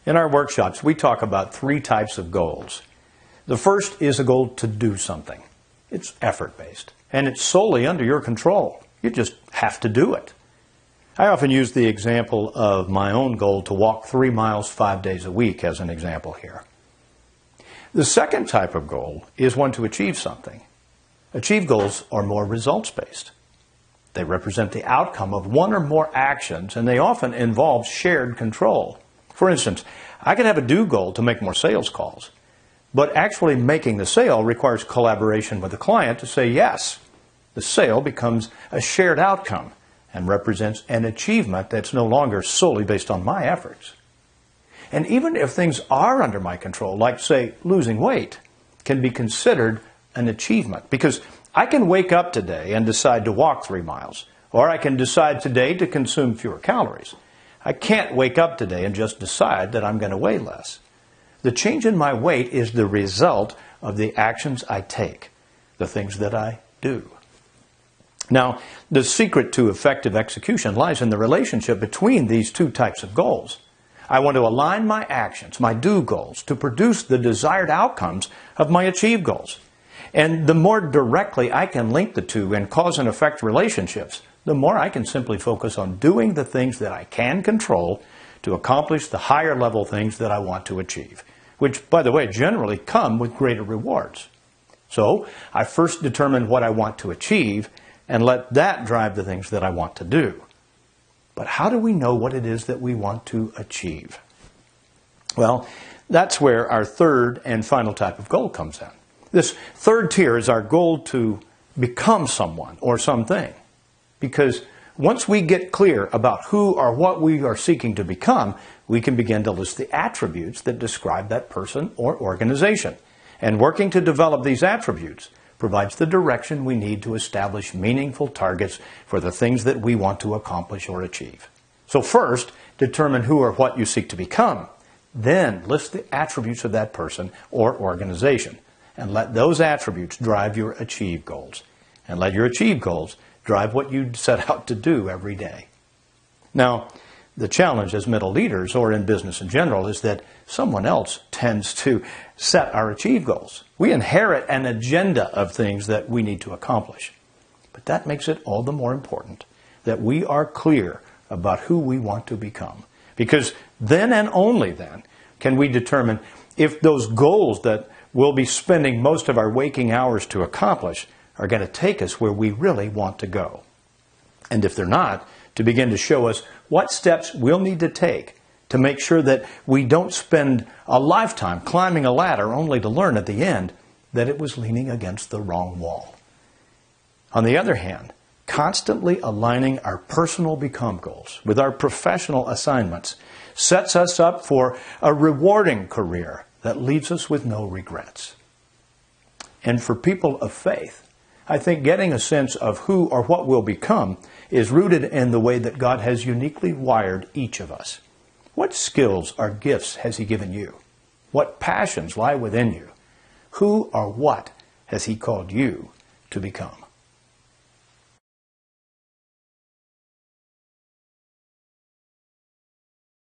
In our workshops, we talk about three types of goals. The first is a goal to do something. It's effort-based, and it's solely under your control. You just have to do it. I often use the example of my own goal to walk 3 miles 5 days a week as an example here. The second type of goal is one to achieve something. Achieve goals are more results-based. They represent the outcome of one or more actions, and they often involve shared control. For instance, I could have a do goal to make more sales calls, but actually making the sale requires collaboration with the client to say yes. The sale becomes a shared outcome and represents an achievement that's no longer solely based on my efforts. And even if things are under my control, like, say, losing weight, can be considered an achievement, because I can wake up today and decide to walk 3 miles, or I can decide today to consume fewer calories. I can't wake up today and just decide that I'm going to weigh less. The change in my weight is the result of the actions I take, the things that I do. Now, the secret to effective execution lies in the relationship between these two types of goals. I want to align my actions, my do goals, to produce the desired outcomes of my achieve goals. And the more directly I can link the two in cause and effect relationships, the more I can simply focus on doing the things that I can control to accomplish the higher level things that I want to achieve, which, by the way, generally come with greater rewards. So I first determine what I want to achieve and let that drive the things that I want to do. But how do we know what it is that we want to achieve? Well, that's where our third and final type of goal comes in. This third tier is our goal to become someone or something. Because once we get clear about who or what we are seeking to become, we can begin to list the attributes that describe that person or organization. And working to develop these attributes provides the direction we need to establish meaningful targets for the things that we want to accomplish or achieve. So first, determine who or what you seek to become. Then list the attributes of that person or organization. And let those attributes drive your achieve goals. And let your achieve goals drive what you set out to do every day. Now, the challenge as middle leaders or in business in general is that someone else tends to set our achieve goals. We inherit an agenda of things that we need to accomplish. But that makes it all the more important that we are clear about who we want to become. Because then and only then can we determine if those goals that we'll be spending most of our waking hours to accomplish are going to take us where we really want to go. And if they're not, to begin to show us what steps we'll need to take to make sure that we don't spend a lifetime climbing a ladder only to learn at the end that it was leaning against the wrong wall. On the other hand, constantly aligning our personal become goals with our professional assignments sets us up for a rewarding career that leaves us with no regrets. And for people of faith, I think getting a sense of who or what we'll become is rooted in the way that God has uniquely wired each of us. What skills or gifts has He given you? What passions lie within you? Who or what has He called you to become?